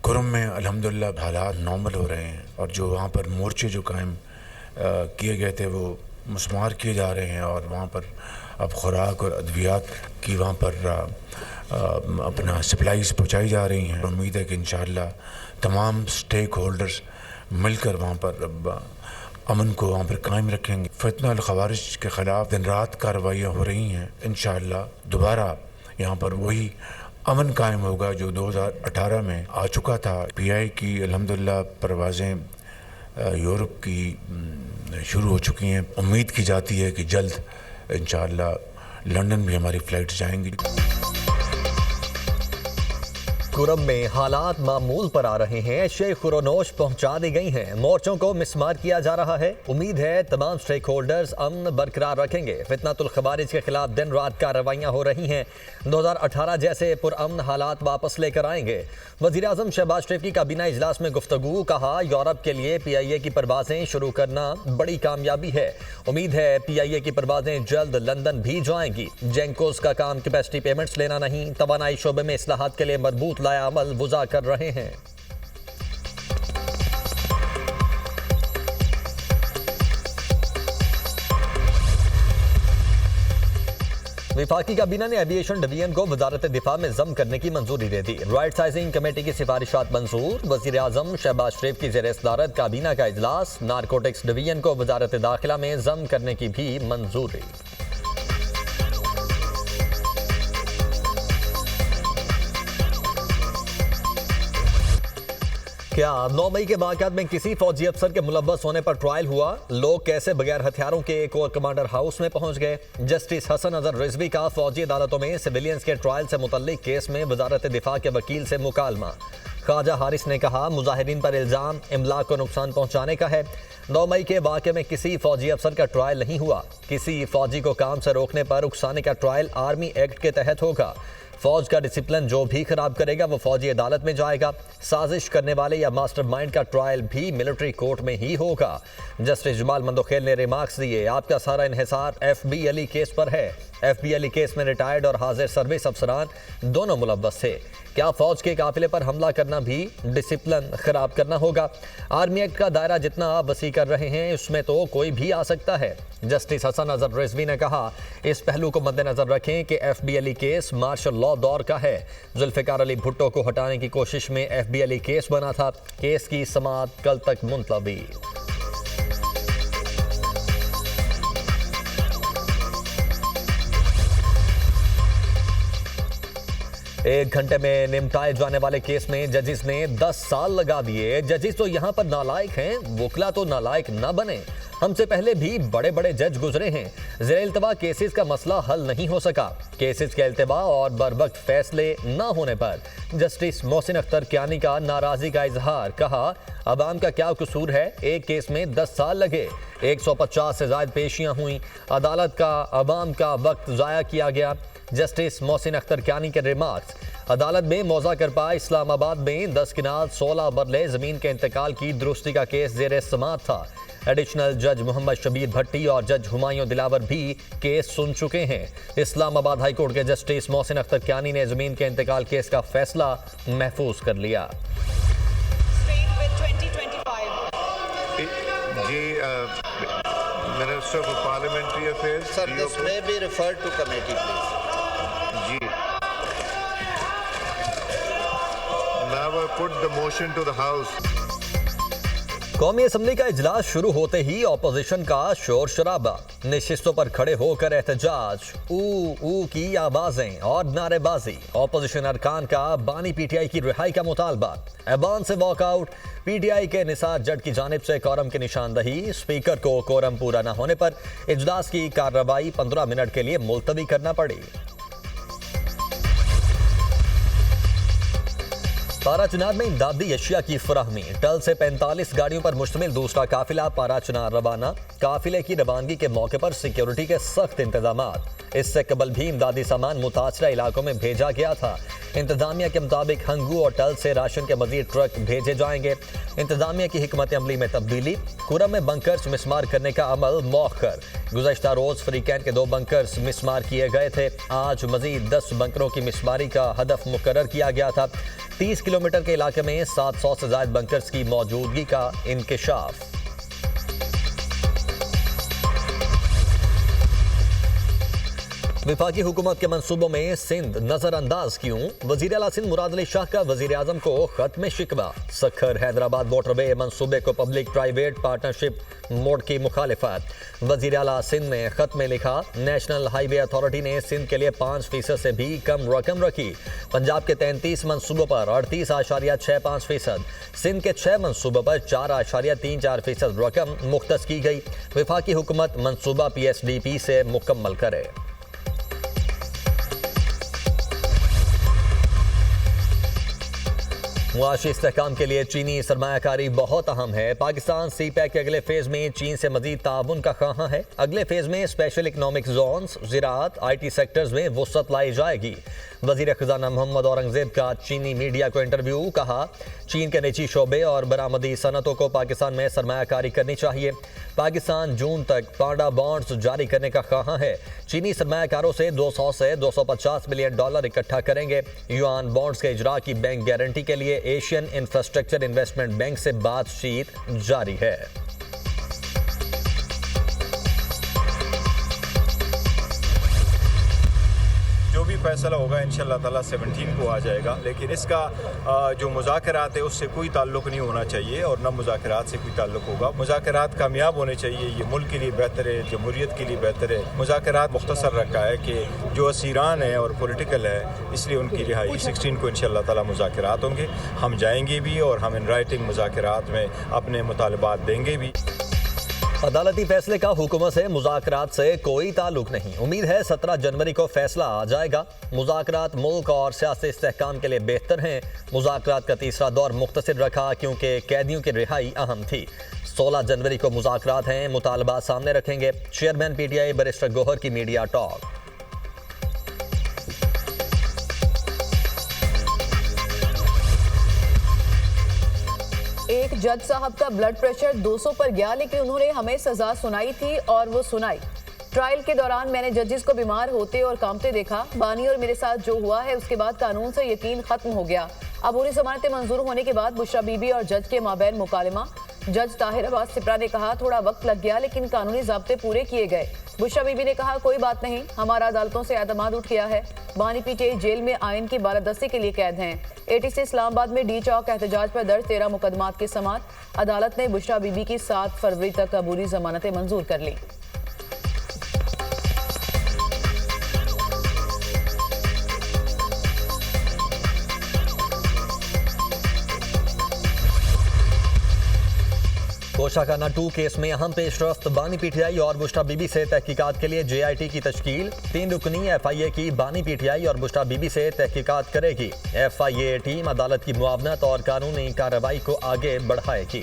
कुरम में अल्हम्दुलिल्लाह हालात नॉर्मल हो रहे हैं और जो वहाँ पर मोर्चे जो कायम किए गए थे वो मुस्मार किए जा रहे हैं और वहाँ पर अब खुराक और अद्वियात की वहाँ पर अपना सप्लाईज पहुँचाई जा रही हैं। उम्मीद है कि इंशाअल्लाह तमाम स्टेक होल्डर्स मिलकर वहाँ पर अब अमन को वहाँ पर कायम रखेंगे। फितना अल खवारिज के ख़िलाफ़ दिन रात कार्रवाइयाँ हो रही हैं। इंशाअल्लाह दोबारा यहाँ पर वही अमन कायम होगा जो 2018 में आ चुका था। PI की अल्हम्दुलिल्लाह परवाज़ें यूरोप की शुरू हो चुकी हैं। उम्मीद की जाती है कि जल्द इंशाअल्लाह लंदन भी हमारी फ़्लाइट्स जाएंगी। कुरम में हालात मामूल पर आ रहे हैं। शेख खुरोनोश पहुंचा दी गई हैं। मोर्चों को मिसमार किया जा रहा है। उम्मीद है तमाम स्टेक होल्डर्स अमन बरकरार रखेंगे। फितनातुल खवारिज के खिलाफ दिन रात कार्रवाइयाँ हो रही हैं। 2018 जैसे पुरअमन हालात वापस लेकर आएंगे। वज़ीर आज़म शहबाज शरीफ की काबीना इजलास में गुफ्तगू। कहा यूरोप के लिए PIA की परवाजें शुरू करना बड़ी कामयाबी है। उम्मीद है PIA की परवाजें जल्द लंदन भी जाएंगी। जेंकोस का काम कैपेसिटी पेमेंट्स लेना नहीं, तवानाई शोबे में इस्लाहात के लिए मजबूत अमल वज़ा कर रहे हैं। विफाकी काबीना ने एविएशन डिवीजन को वजारत दिफा में जम करने की मंजूरी दे दी। राइट साइजिंग कमेटी की सिफारिशात मंजूर। वज़ीर आज़म शहबाज शरीफ की ज़ेर सदारत काबीना का इजलास। नारकोटिक्स डिवीजन को वजारत दाखिला में जम करने की भी मंजूरी। क्या 9 मई के वाक़यात में किसी फौजी अफसर के मुलव्वस होने पर ट्रायल हुआ? लोग कैसे बगैर हथियारों के कोर कमांडर हाउस में पहुंच गए? जस्टिस हसन अजहर रिजवी का फौजी अदालतों में सिविलियंस के ट्रायल से मुतल्लिक केस में वजारत दिफा के वकील से मुकालमा। ख्वाजा हारिस ने कहा मुजाहिरीन पर इल्ज़ाम इमलाक को नुकसान पहुंचाने का है। 9 मई के वाक़े में किसी फौजी अफसर का ट्रायल नहीं हुआ। किसी फौजी को काम से रोकने पर उकसाने का ट्रायल आर्मी एक्ट के तहत होगा। फौज का डिसिप्लिन जो भी खराब करेगा वो फौजी अदालत में जाएगा। साजिश करने वाले या मास्टरमाइंड का ट्रायल भी मिलिट्री कोर्ट में ही होगा। जस्टिस जमाल मंदोखेल ने रिमार्क्स दिए, आपका सारा इन्हिसार FB अली केस पर है। FB अली केस में रिटायर्ड और हाजिर सर्विस अफसरान दोनों मुलव्वस थे। क्या फौज के काफिले पर हमला करना भी डिसिप्लिन खराब करना होगा? आर्मी एक्ट का दायरा जितना आप वसी कर रहे हैं उसमें तो कोई भी आ सकता है। जस्टिस हसन अजहर रिजवी ने कहा इस पहलू को मद्देनजर रखें कि FB Ali case martial law दौर का है। जुल्फिकार अली भुट्टो को हटाने की कोशिश में FB अली केस बना था। केस की समाअत कल तक मुलतवी। 1 घंटे में निपटाए जाने वाले केस में जजिस ने 10 साल लगा दिए। जजिस तो यहाँ पर नालायक हैं, वकला तो नालायक ना बने। हमसे पहले भी बड़े बड़े जज गुजरे हैं। ज़ेर इल्तवा केसेस का मसला हल नहीं हो सका। केसेस के इल्तवा और बरवक्त फैसले न होने पर जस्टिस मोहसिन अख्तर कियानी का नाराजगी का इजहार। कहा अवाम का क्या कसूर है, एक केस में 10 साल लगे, 150 से ज़ायद पेशियाँ हुई, अदालत का अवाम का वक्त ज़ाया किया गया। जस्टिस मोहसिन अख्तर कियानी के रिमार्क्स, अदालत में मौजा करपा इस्लामाबाद में 10 किनाल 16 मरले ज़मीन के इंतकाल की दुरुस्ती का केस ज़ेर समाअत था। एडिशनल जज मोहम्मद शबीर भट्टी और जज हुमायूं दिलावर भी केस सुन चुके हैं। इस्लामाबाद हाई कोर्ट के जस्टिस मोहसिन अख्तर कियानी ने ज़मीन के इंतकाल केस का फैसला महफूज कर लिया। Minister for Parliamentary Affairs. Sir, this may be referred to committee, please. Ji. Now I put the motion to the House. कौमी असम्बली का इजलास शुरू होते ही ऑपोजिशन का शोर शराबा, नशिस्तों पर खड़े होकर एहतजाज, ऊ की आवाजें और नारेबाजी। ऑपोजिशन अरकान का बानी PTI की रिहाई का मुतालबा। ऐवान से वॉकआउट। PTI के निसार जज की जानिब से कोरम की निशानदही। स्पीकर को कोरम पूरा न होने पर इजलास की कार्रवाई 15 मिनट के लिए मुलतवी करना पड़ी। पाराचुनार में इमदादी अशिया की फराहमी। टल से 45 गाड़ियों पर मुश्तमिल दूसरा काफिला पाराचुनार रवाना। काफिले की रवानगी के मौके पर सिक्योरिटी के सख्त इंतजामात। इससे कबल भी इमदादी सामान मुतासरा इलाकों में भेजा गया था। इंतजामिया के मुताबिक हंगू और टल से राशन के मजीद ट्रक भेजे जाएंगे। इंतजामिया की हिकमत अमली में तब्दीली, कुरम में बंकर्स मिसमार करने का अमल मौखर। गुज़श्ता रोज फ्रीकैन के 2 बंकर्स मिसमार किए गए थे। आज मजीद 10 बंकरों की मिसमारी का हदफ मुकर्रर किया गया था। 30 किलोमीटर के इलाके में 700 से ज्यादा बंकर्स की मौजूदगी का इंकिशाफ। विफाकी हुकूमत के मंसूबों में सिंध नजरअंदाज क्यों? वजीर आला सिंध मुराद अली शाह का वजीर आजम को खत में शिकवा। सखर हैदराबाद मोटरवे मंसूबे को पब्लिक प्राइवेट पार्टनरशिप मोड की मुखालिफत। वजीर आला सिंध ने खत में लिखा, नेशनल हाईवे अथॉरिटी ने सिंध के लिए 5% से भी कम रकम रखी। पंजाब के 33 मंसूबों पर 38.65%, सिंध के 6 मंसूबों पर 4.34% रकम मुख्तस की गई। विफाकी हुकूमत मंसूबा PSDP से मुकम्मल करे। मुआशी इस्तेहकाम के लिए चीनी सरमायाकारी बहुत अहम है। पाकिस्तान CPEC के अगले फेज में चीन से मजीद ताउन का ख्वाहां है। अगले फेज में स्पेशल इकनॉमिक जोन्स, ज़राअत, IT सेक्टर्स में वुसअत लाई जाएगी। वजीर खजाना मोहम्मद औरंगजेब का चीनी मीडिया को इंटरव्यू। कहा, चीन के निजी शोबे और बरामदी सनतों को पाकिस्तान में सरमायाकारी करनी चाहिए। पाकिस्तान जून तक पांडा बॉन्ड्स जारी करने का ख्वाहां है। चीनी सरमायाकारों से 200 से 250 मिलियन डॉलर इकट्ठा करेंगे। युआन बॉन्ड्स के इजरा की बैंक गारंटी के लिए एशियन इंफ्रास्ट्रक्चर इन्वेस्टमेंट बैंक से बातचीत जारी है। जो भी फैसला होगा इंशाअल्लाह ताला 17 को आ जाएगा, लेकिन इसका जो मुज़ाकरात है उससे कोई ताल्लुक नहीं होना चाहिए और न मुज़ाकरात से कोई ताल्लुक होगा। मुज़ाकरात कामयाब होने चाहिए, ये मुल्क के लिए बेहतर है, जमहूरियत के लिए बेहतर है। मुज़ाकरात मुख्तसर रखा है कि जो असीरान है और पॉलिटिकल है, इसलिए उनकी रिहाई 16 को इंशाअल्लाह ताला मुज़ाकरात होंगे। हम जाएंगे भी और हम इन राइटिंग मुज़ाकरात में अपने मुतालबात देंगे भी। अदालती फैसले का हुकूमत से मुज़ाकरात से कोई ताल्लुक नहीं। उम्मीद है 17 जनवरी को फैसला आ जाएगा। मुज़ाकरात मुल्क और सियासी इस्तेहकाम के लिए बेहतर हैं। मुज़ाकरात का तीसरा दौर मुख्तसर रखा क्योंकि कैदियों की रिहाई अहम थी। 16 जनवरी को मुज़ाकरात हैं, मुतालबात सामने रखेंगे। चेयरमैन PTI बैरिस्टर गौहर की मीडिया टॉक। एक जज साहब का ब्लड प्रेशर 200 पर गया, लेकिन उन्होंने हमें सजा सुनाई थी और वो सुनाई। ट्रायल के दौरान मैंने जजेस को बीमार होते और कांपते देखा। बानी और मेरे साथ जो हुआ है उसके बाद कानून से यकीन खत्म हो गया। अबूरी जमानतें मंजूर होने के बाद बुशरा बीबी और जज के माबैन मुकालमा। जज ताहिर अब्बास सिप्रा ने कहा, थोड़ा वक्त लग गया लेकिन कानूनी ज़ाब्ते पूरे किए गए। बुशरा बीबी ने कहा, कोई बात नहीं, हमारा अदालतों से एतमाद उठ गया है। बानी PTI जेल में आयन की बालादस्ती के लिए कैद हैं। ATC इस्लामाबाद में D चौक एहतजाज पर दर्ज 13 मुकदमात की समाअत। अदालत ने बुशरा बीबी की 7 फरवरी तक अबूरी जमानतें मंजूर कर ली। तोशाखाना 2 केस में अहम पेशरफ्त। बानी PTI और बुशरा बीबी से तहकीकात के लिए JIT की तश्कील। 3 रुकनी FIA की बानी PTI और बुशरा बीबी से तहकीकात करेगी। FIA टीम अदालत की मुआवनत और कानूनी कार्रवाई को आगे बढ़ाएगी।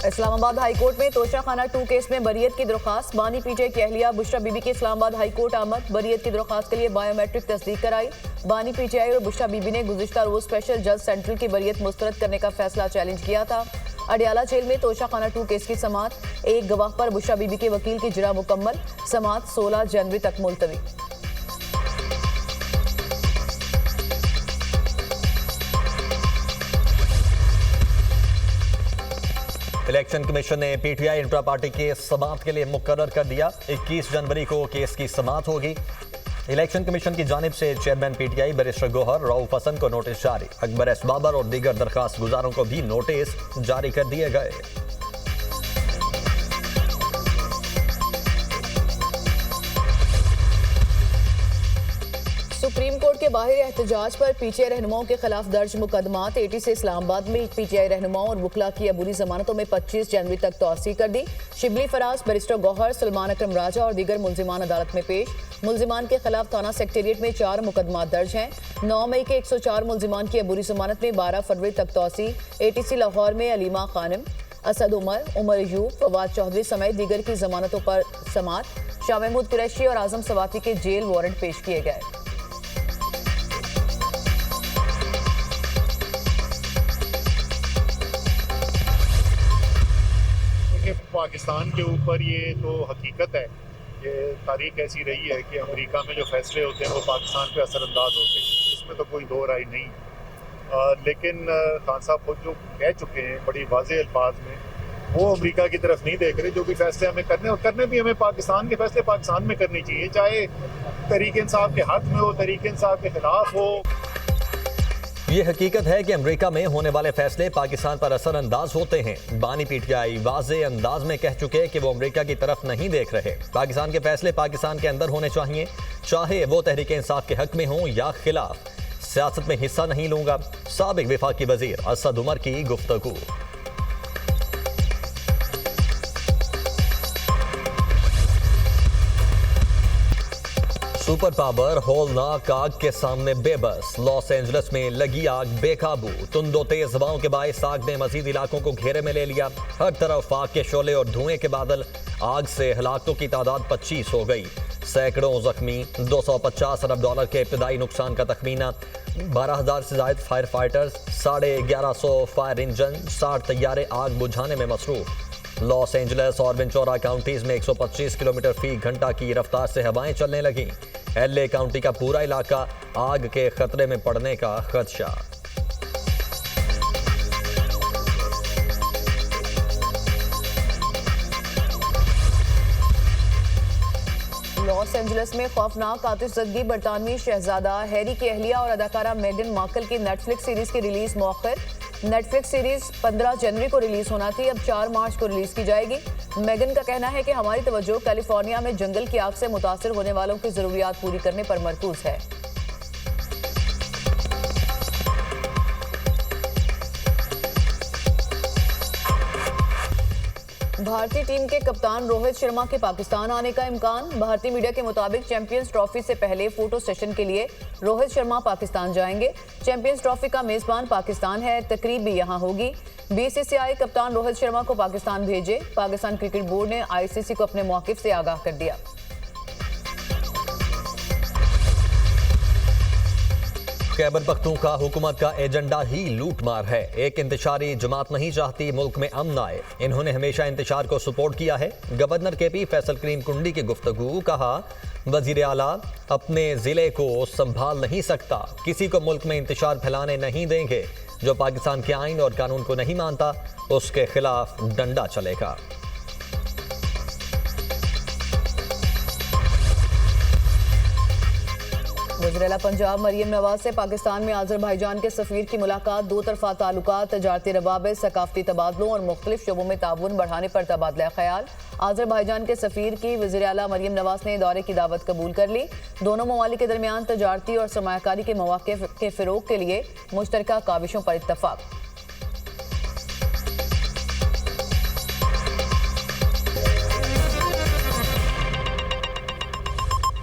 इस्लामाबाद हाई कोर्ट में तोशाखाना 2 केस में बरियत की दरख्वास्त। बानी PTI की अहलिया बुशरा बीबी की इस्लामाबाद हाई कोर्ट आमद। बरियत की दरख्वास्त के लिए बायोमेट्रिक तस्दीक कराई। बानी PTI और बुशरा बीबी ने गुज़िश्ता रोज स्पेशल जज सेंट्रल की बरियत मुस्तरद करने का फैसला चैलेंज किया था। अडियाला जेल में तोशाखाना 2 केस की समाअत। एक गवाह पर बुशरा बीबी के वकील की जिरा मुकम्मल। समाअत 16 जनवरी तक मुलतवी। इलेक्शन कमीशन ने PTI इंट्रा पार्टी के समाअत के लिए मुकर्रर कर दिया। 21 जनवरी को केस की समाअत होगी। इलेक्शन कमीशन की जानिब से chairman PTI barrister Gohar Rauf Hasan को नोटिस जारी। अकबर एस बाबर और दीगर दरखास्त गुजारों को भी नोटिस जारी कर दिए गए। सुप्रीम कोर्ट के बाहर एहतजाज पर पीटीआई रहनुमाओं के खिलाफ दर्ज मुकदमात। एटी से इस्लामाबाद में पीटीआई रहनुमाओं और वुकला की अबूरी जमानतों में 25 जनवरी तक तौसी कर दी। शिबली फराज, बैरिस्टर गौहर, सलमान अकरम राजा और दीगर मुलजिमान अदालत में पेश। मुलजिमान के खिलाफ थाना सेक्रेटेरिएट में 4 मुकदमात दर्ज हैं। 9 मई के 104 मुलजिमान की अबूरी जमानत में 12 फरवरी तक तौसी। एटीसी लाहौर में अलीमा खानम, असद उमर अयूब, फवाद चौधरी समेत दीगर की जमानतों पर समात। शाह महमूद कुरैशी और आजम सवाती के जेल वारंट पेश किए गए। पाकिस्तान के ऊपर ये तो हकीकत है, ये तारीख ऐसी रही है कि अमेरिका में जो फैसले होते हैं वो पाकिस्तान पे असरअंदाज होते हैं, इसमें तो कोई दो राय नहीं। लेकिन खान साहब खुद जो कह चुके हैं बड़ी वाज़ेह अल्फाज में, वो अमेरिका की तरफ नहीं देख रहे। जो भी फैसले हमें करने और करने भी हमें पाकिस्तान के फैसले पाकिस्तान में करनी चाहिए, चाहे तहरीक इंसाफ के हक में हो, तहरीक इंसाफ के खिलाफ हो। ये हकीकत है कि अमेरिका में होने वाले फैसले पाकिस्तान पर असरअंदाज होते हैं। बानी पीटीआई वाज़ेह अंदाज में कह चुके कि वो अमेरिका की तरफ नहीं देख रहे। पाकिस्तान के फैसले पाकिस्तान के अंदर होने चाहिए, चाहे वो तहरीक इंसाफ के हक में हो या खिलाफ। सियासत में हिस्सा नहीं लूंगा, साबिक वफाकी वजीर असद उमर की गुफ्तगू। सुपर पावर होलनाक आग के सामने बेबस। लॉस एंजलिस में लगी आग बेकाबू। तुंदो तेज हवाओं के बायस आग ने मजीद इलाकों को घेरे में ले लिया। हर तरफ आग के शोले और धुएं के बादल। आग से हलाकतों की तादाद 25 हो गई, सैकड़ों जख्मी। $250 अरब के इब्तदाई नुकसान का तखमीना। 12,000 से ज्यादा फायर फाइटर्स, 1150 फायर इंजन, 60 तैयारे आग बुझाने में मसरूफ। लॉस एंजलिस और वेंचुरा काउंटीज में 125 किलोमीटर फी घंटा की रफ्तार से हवाएं चलने लगीं। एलए काउंटी का पूरा इलाका आग के खतरे में पड़ने का खदशा। लॉस एंजलिस में खौफनाक आतिशज़दगी। बरतानवी शहजादा हैरी की अहलिया और अदाकारा मेगन मार्कल की नेटफ्लिक्स सीरीज की रिलीज मौखर। नेटफ्लिक्स सीरीज 15 जनवरी को रिलीज होना थी, अब 4 मार्च को रिलीज की जाएगी। मेगन का कहना है कि हमारी तवज्जो कैलिफोर्निया में जंगल की आग से मुतासिर होने वालों की जरूरियात पूरी करने पर मरकूज है। भारतीय टीम के कप्तान रोहित शर्मा के पाकिस्तान आने का इम्कान। भारतीय मीडिया के मुताबिक चैंपियंस ट्रॉफी से पहले फोटो सेशन के लिए रोहित शर्मा पाकिस्तान जाएंगे। चैंपियंस ट्रॉफी का मेजबान पाकिस्तान है, तकरीब भी यहां होगी। बीसीसीआई कप्तान रोहित शर्मा को पाकिस्तान भेजे। पाकिस्तान क्रिकेट बोर्ड ने आईसीसी को अपने मौकिफ से आगाह कर दिया। खैबर पख्तूनख्वा हुकूमत का एजेंडा ही लूटमार है। एक इंतशारी जमात नहीं चाहती मुल्क में अमन आए। इन्होंने हमेशा इंतशार को सपोर्ट किया है। गवर्नर केपी फैसल करीम कुंडी की गुफ्तगू। कहा, वजीर आला अपने जिले को संभाल नहीं सकता, किसी को मुल्क में इंतशार फैलाने नहीं देंगे। जो पाकिस्तान के आइन और कानून को नहीं मानता उसके खिलाफ डंडा चलेगा। वज़ीर-ए-आला पंजाब मरियम नवाज से पाकिस्तान में आज़रबाईजान के सफ़ीर की मुलाकात। दो तरफ़ा ताल्लुकात, तजारती रवाबित, सकाफती तबादलों और मुख्तलिफ शोबों में ताउन बढ़ाने पर तबादला ख्याल। आज़रबाईजान के सफ़ीर की वज़ीर-ए-आला मरियम नवाज ने दौरे की दावत कबूल कर ली। दोनों ममालिक के दरमियान तजारती और सरमायाकारी के मौक़े के फ़रोग़ के लिए मुश्तरका काविशों पर इत्तफ़ाक़।